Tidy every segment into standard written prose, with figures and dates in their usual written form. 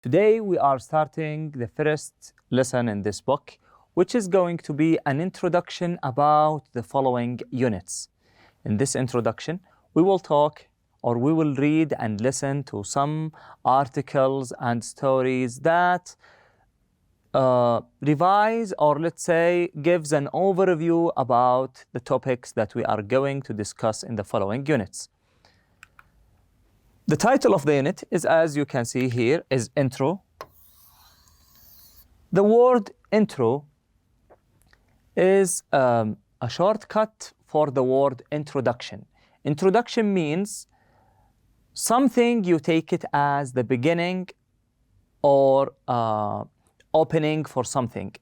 Today we are starting the first lesson in this book, which is going to be an introduction about the following units. In this introduction, we will talk or we will read and listen to some articles and stories that revise or let's say gives an overview about the topics that we are going to discuss in the following units. The title of the unit is, as you can see here, is Intro. The word intro is a shortcut for the word introduction. Introduction means something you take it as the beginning or opening for something.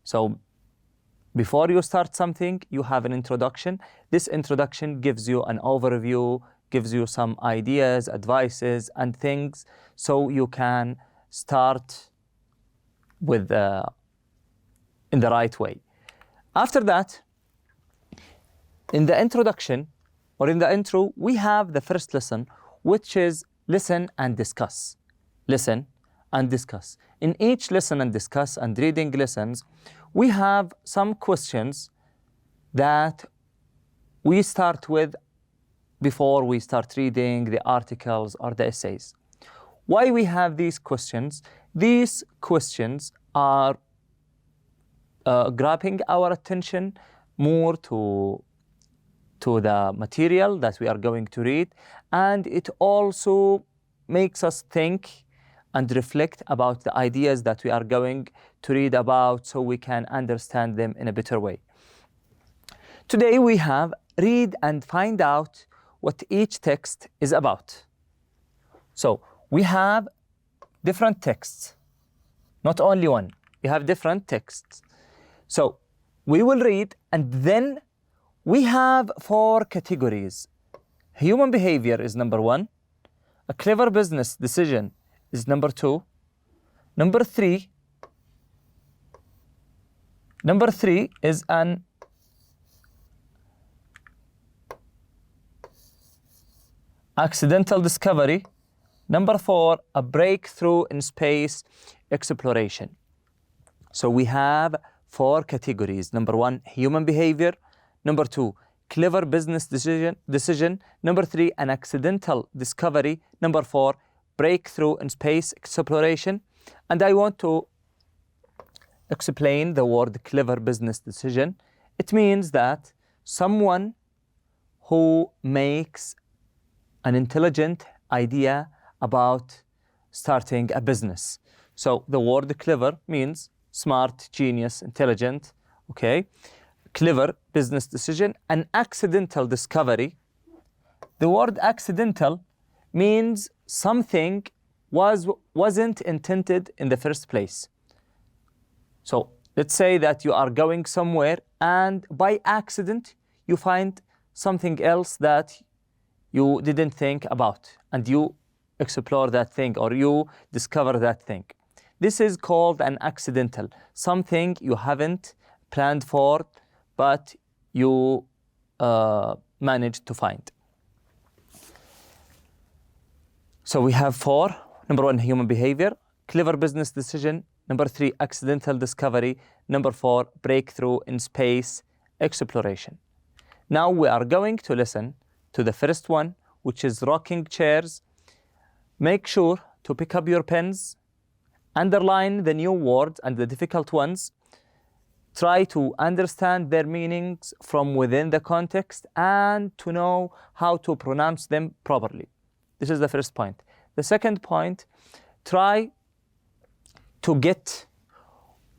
So before you start something, you have an introduction. This introduction gives you an overview, gives you some ideas, advices, and things so you can start with in the right way. After that, in the introduction or in the intro, we have the first lesson, which is listen and discuss. Listen and discuss. In each listen and discuss and reading lessons, we have some questions that we start with before we start reading the articles or the essays. Why we have these questions? These questions are grabbing our attention more to the material that we are going to read, and it also makes us think and reflect about the ideas that we are going to read about so we can understand them in a better way. Today we have read and find out what each text is about. So we have different texts, not only one. We have different texts. So we will read, and then we have 4 categories. Human behavior is number 1. A clever business decision is number 2. Number 3 is an accidental discovery. Number 4, a breakthrough in space exploration. So we have 4 categories. Number 1, human behavior. Number 2, clever business decision. Number 3, an accidental discovery. Number 4, breakthrough in space exploration. And I want to explain the word clever business decision. It means that someone who makes an intelligent idea about starting a business. So the word clever means smart, genius, intelligent, okay? Clever business decision. An accidental discovery. The word accidental means something wasn't intended in the first place. So let's say that you are going somewhere and by accident you find something else that you didn't think about, and you explore that thing or you discover that thing. This is called an accidental, something you haven't planned for, but you managed to find. So we have 4. Number 1, human behavior. Clever business decision. Number 3, accidental discovery. Number 4, breakthrough in space exploration. Now we are going to listen to the first one, which is rocking chairs. Make sure to pick up your pens, underline the new words and the difficult ones. Try to understand their meanings from within the context and to know how to pronounce them properly. This is the first point. The second point, try to get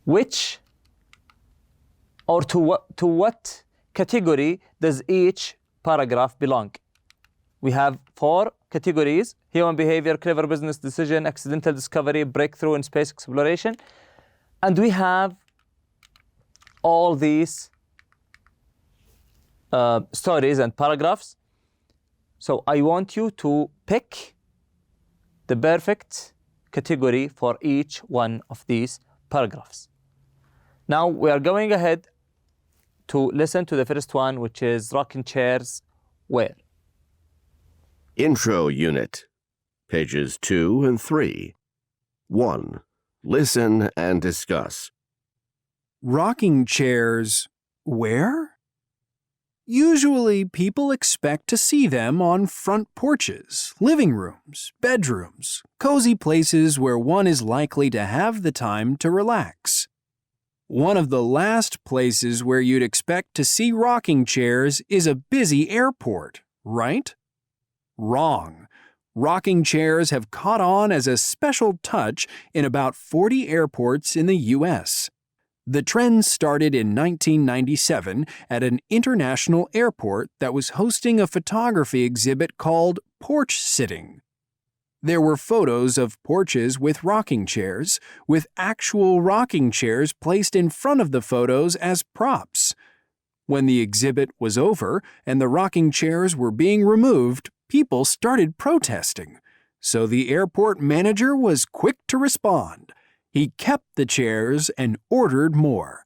which or to what category does each paragraph belong. We have 4 categories: human behavior, clever business decision, accidental discovery, breakthrough in space exploration. And we have all these stories and paragraphs. So I want you to pick the perfect category for each one of these paragraphs. Now we are going ahead to listen to the first one, which is rocking chairs where? Intro Unit, pages 2 and 3. 1. Listen and discuss. Rocking chairs, where? Usually, people expect to see them on front porches, living rooms, bedrooms, cozy places where one is likely to have the time to relax. One of the last places where you'd expect to see rocking chairs is a busy airport, right? Wrong. Rocking chairs have caught on as a special touch in about 40 airports in the U.S. The trend started in 1997 at an international airport that was hosting a photography exhibit called Porch Sitting. There were photos of porches with rocking chairs, with actual rocking chairs placed in front of the photos as props. When the exhibit was over and the rocking chairs were being removed, people started protesting. So the airport manager was quick to respond. He kept the chairs and ordered more.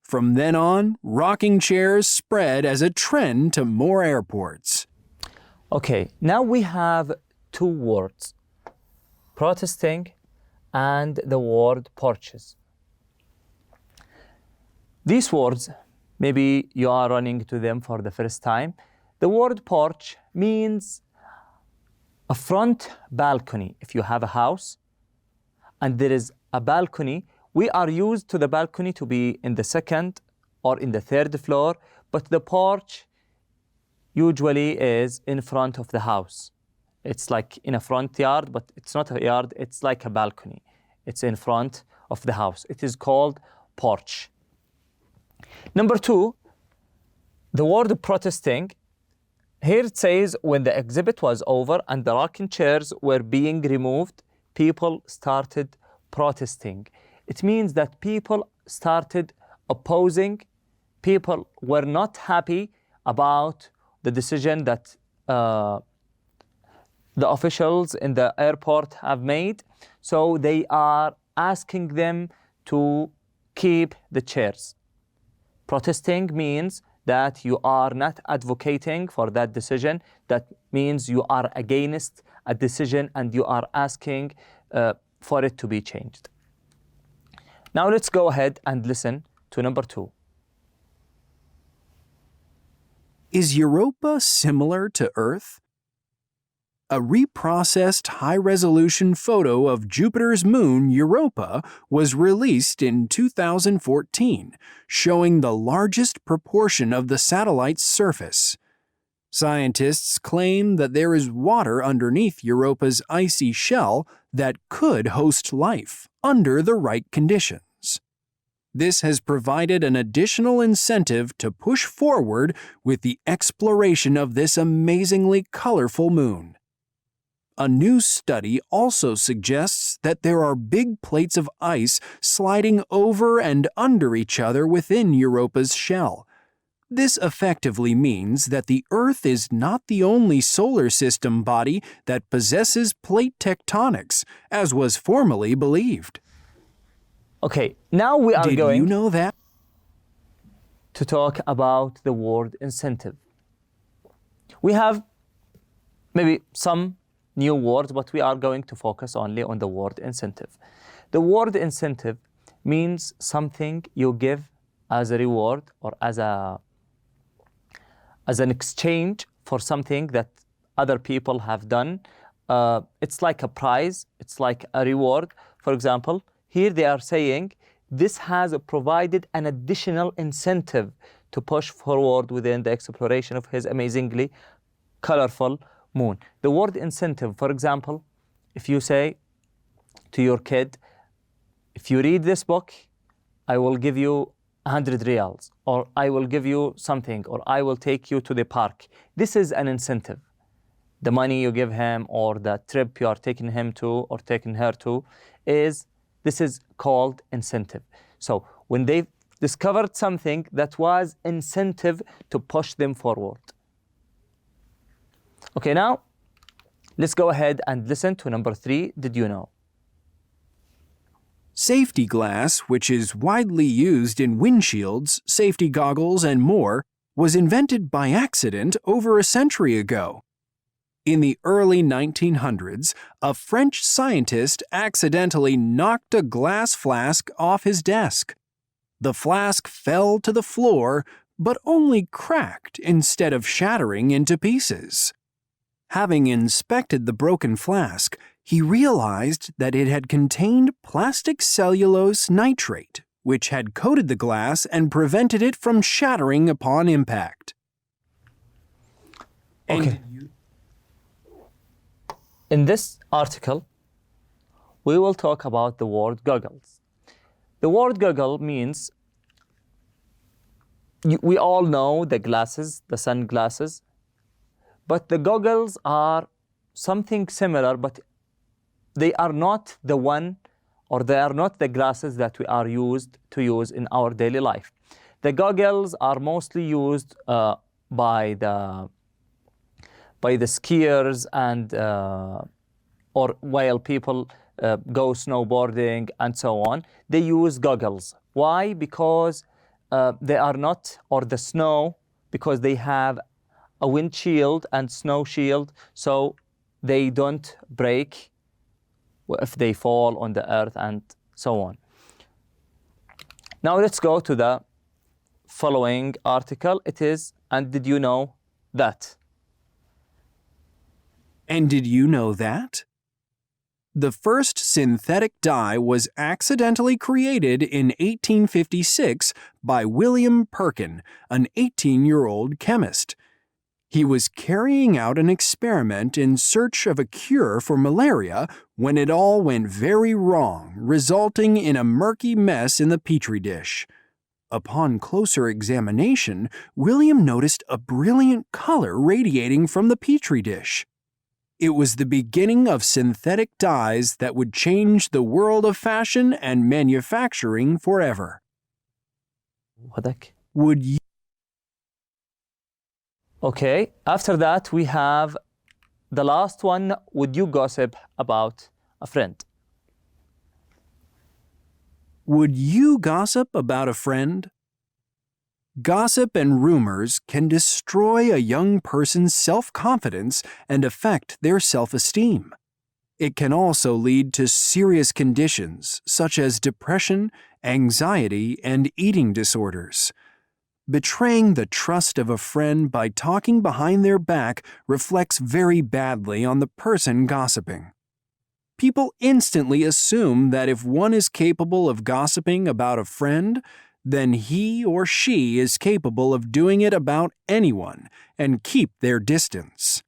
From then on, rocking chairs spread as a trend to more airports. Okay, now we have two words, protesting and the word porches. These words, maybe you are running to them for the first time. The word porch means a front balcony. If you have a house and there is a balcony, we are used to the balcony to be in the second or in the third floor, but the porch usually is in front of the house. It's like in a front yard, but it's not a yard, it's like a balcony. It's in front of the house. It is called porch. Number two, the word protesting. Here it says when the exhibit was over and the rocking chairs were being removed, people started protesting. It means that people started opposing, people were not happy about the decision that the officials in the airport have made, so they are asking them to keep the chairs. Protesting means that you are not advocating for that decision. That means you are against a decision and you are asking for it to be changed. Now let's go ahead and listen to number two. Is Europa similar to Earth? A reprocessed high-resolution photo of Jupiter's moon, Europa, was released in 2014, showing the largest proportion of the satellite's surface. Scientists claim that there is water underneath Europa's icy shell that could host life under the right conditions. This has provided an additional incentive to push forward with the exploration of this amazingly colorful moon. A new study also suggests that there are big plates of ice sliding over and under each other within Europa's shell. This effectively means that the Earth is not the only solar system body that possesses plate tectonics, as was formerly believed. Okay, now we are Did going you know that? to talk about the word incentive. We have maybe some new words, but we are going to focus only on the word incentive. The word incentive means something you give as a reward or as an exchange for something that other people have done. It's like a prize, it's like a reward. For example, here they are saying this has provided an additional incentive to push forward within the exploration of his amazingly colorful moon. The word incentive, for example, if you say to your kid, if you read this book, I will give you 100 riyals, or I will give you something, or I will take you to the park. This is an incentive. The money you give him or the trip you are taking him to or taking her to this is called incentive. So when they discovered something that was incentive to push them forward. Okay, now let's go ahead and listen to number 3. Did you know? Safety glass, which is widely used in windshields, safety goggles, and more, was invented by accident over a century ago. In the early 1900s, a French scientist accidentally knocked a glass flask off his desk. The flask fell to the floor, but only cracked instead of shattering into pieces. Having inspected the broken flask, he realized that it had contained plastic cellulose nitrate, which had coated the glass and prevented it from shattering upon impact. Okay. In this article, we will talk about the word goggles. The word goggle means, we all know the glasses, the sunglasses, but the goggles are something similar, but they are not the one, or they are not the glasses that we are used to use in our daily life. The goggles are mostly used by the skiers and or while people go snowboarding and so on, they use goggles. Why? Because they are not, or the snow, because they have a windshield and snow shield, so they don't break if they fall on the earth and so on. Now let's go to the following article. It is, and did you know that? And did you know that? The first synthetic dye was accidentally created in 1856 by William Perkin, an 18-year-old chemist. He was carrying out an experiment in search of a cure for malaria when it all went very wrong, resulting in a murky mess in the petri dish. Upon closer examination, William noticed a brilliant color radiating from the petri dish. It was the beginning of synthetic dyes that would change the world of fashion and manufacturing forever. Would you... Okay, after that we have the last one. Would you gossip about a friend? Would you gossip about a friend? Gossip and rumors can destroy a young person's self-confidence and affect their self-esteem. It can also lead to serious conditions such as depression, anxiety, and eating disorders. Betraying the trust of a friend by talking behind their back reflects very badly on the person gossiping. People instantly assume that if one is capable of gossiping about a friend, then he or she is capable of doing it about anyone and keep their distance.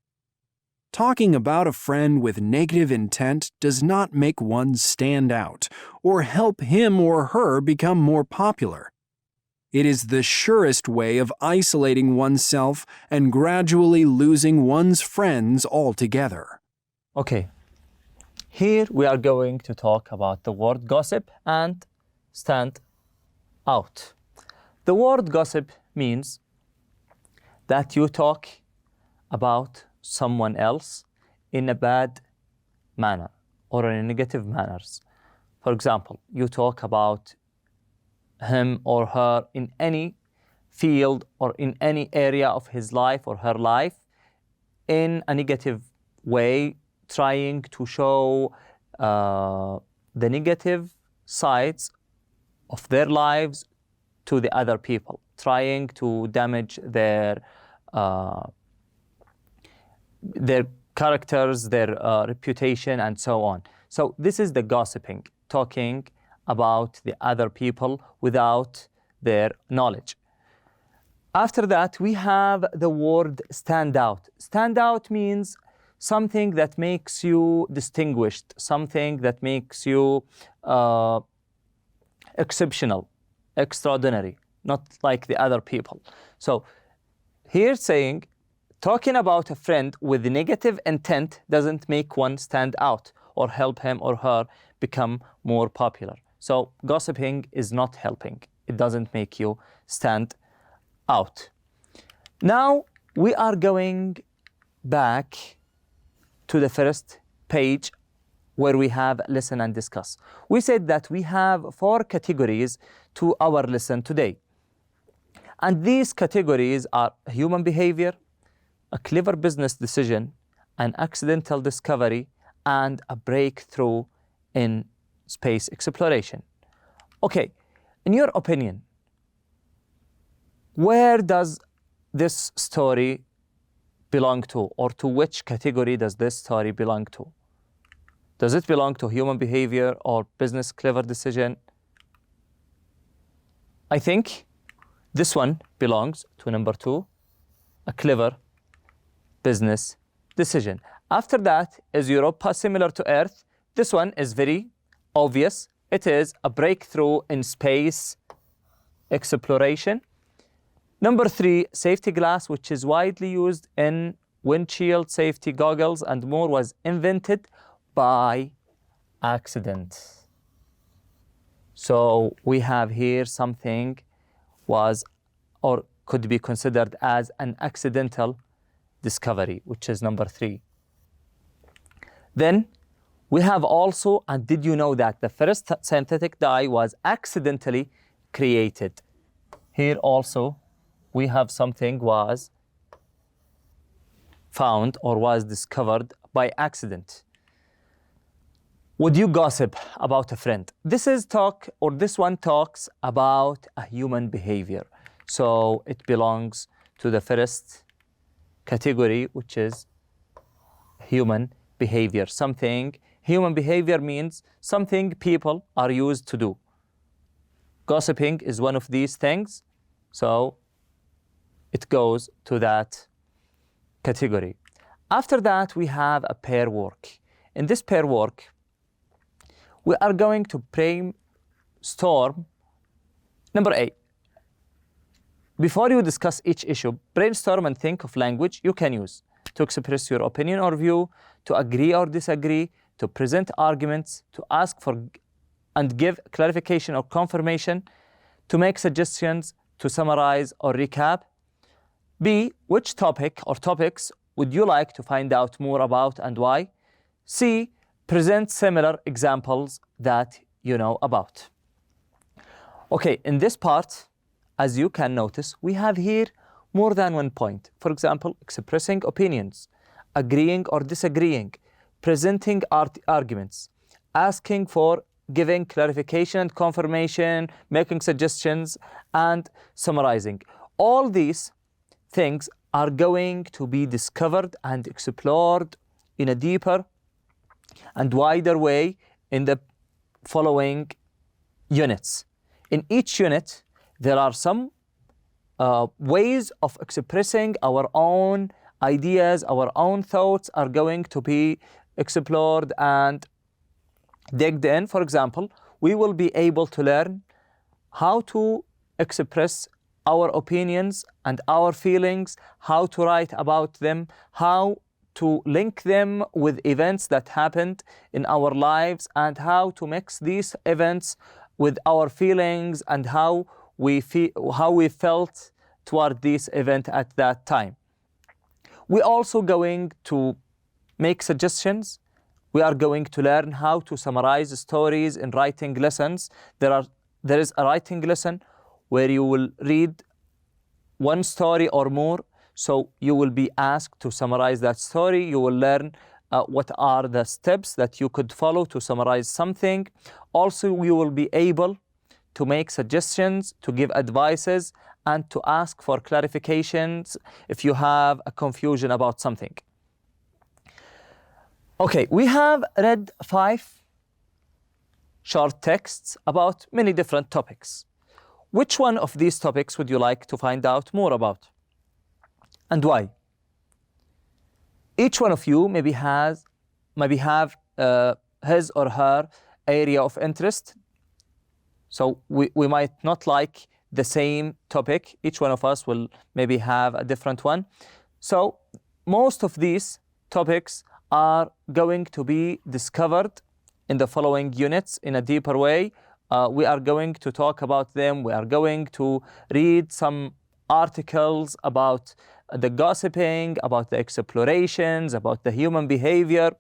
Talking about a friend with negative intent does not make one stand out or help him or her become more popular. It is the surest way of isolating oneself and gradually losing one's friends altogether. Okay, here we are going to talk about the word gossip and stand out. The word gossip means that you talk about someone else in a bad manner or in a negative manners. For example, you talk about him or her in any field or in any area of his life or her life in a negative way, trying to show the negative sides of their lives to the other people, trying to damage their characters, their reputation, and so on. So this is the gossiping, talking about the other people without their knowledge. After that, we have the word stand out. Stand out means something that makes you distinguished, something that makes you exceptional, extraordinary, not like the other people. So here saying, talking about a friend with negative intent doesn't make one stand out or help him or her become more popular. So gossiping is not helping. It doesn't make you stand out. Now we are going back to the first page where we have listen and discuss. We said that we have 4 categories to our lesson today. And these categories are human behavior, a clever business decision, an accidental discovery, and a breakthrough in space exploration. Okay, in your opinion, where does this story belong to, or to which category does this story belong to? Does it belong to human behavior or business clever decision? I think this one belongs to number 2, a clever business decision. After that is Europa, similar to Earth. This one is very obvious. It is a breakthrough in space exploration. Number 3, safety glass, which is widely used in windshield safety goggles and more, was invented by accident. So we have here something was or could be considered as an accidental discovery, which is number 3. Then we have also, and did you know that the first synthetic dye was accidentally created? Here also we have something was found or was discovered by accident. Would you gossip about a friend? This one talks about a human behavior. So it belongs to the first category, which is human behavior. Human behavior means something people are used to do. Gossiping is one of these things, so it goes to that category. After that, we have a pair work. In this pair work, we are going to brainstorm. Number 8. Before you discuss each issue, brainstorm and think of language you can use to express your opinion or view, to agree or disagree, to present arguments, to ask for and give clarification or confirmation, to make suggestions, to summarize or recap. B, which topic or topics would you like to find out more about and why? C, present similar examples that you know about. Okay, in this part, as you can notice, we have here more than one point. For example, expressing opinions, agreeing or disagreeing, presenting arguments, asking for giving clarification and confirmation, making suggestions, and summarizing. All these things are going to be discovered and explored in a deeper and wider way in the following units. In each unit, there are some ways of expressing our own ideas, our own thoughts are going to be explored and digged in. For example, we will be able to learn how to express our opinions and our feelings, how to write about them, how to link them with events that happened in our lives, and how to mix these events with our feelings and how we felt toward this event at that time. We're also going to make suggestions. We are going to learn how to summarize stories in writing lessons. There is a writing lesson where you will read one story or more. So you will be asked to summarize that story. You will learn what are the steps that you could follow to summarize something. Also, you will be able to make suggestions, to give advices, and to ask for clarifications if you have a confusion about something. Okay, we have read 5 short texts about many different topics. Which one of these topics would you like to find out more about? And why? Each one of you maybe have his or her area of interest. So we might not like the same topic. Each one of us will maybe have a different one. So most of these topics are going to be discovered in the following units in a deeper way. We are going to talk about them. We are going to read some articles about the gossiping, about the explorations, about the human behavior.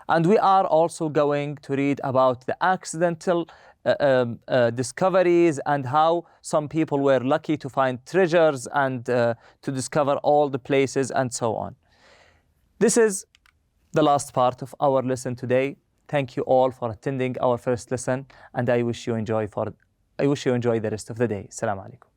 And we are also going to read about the accidental discoveries and how some people were lucky to find treasures and to discover all the places and so on. This is the last part of our lesson today. Thank you all for attending our first lesson, and I wish you enjoy the rest of the day. Assalamu alaikum.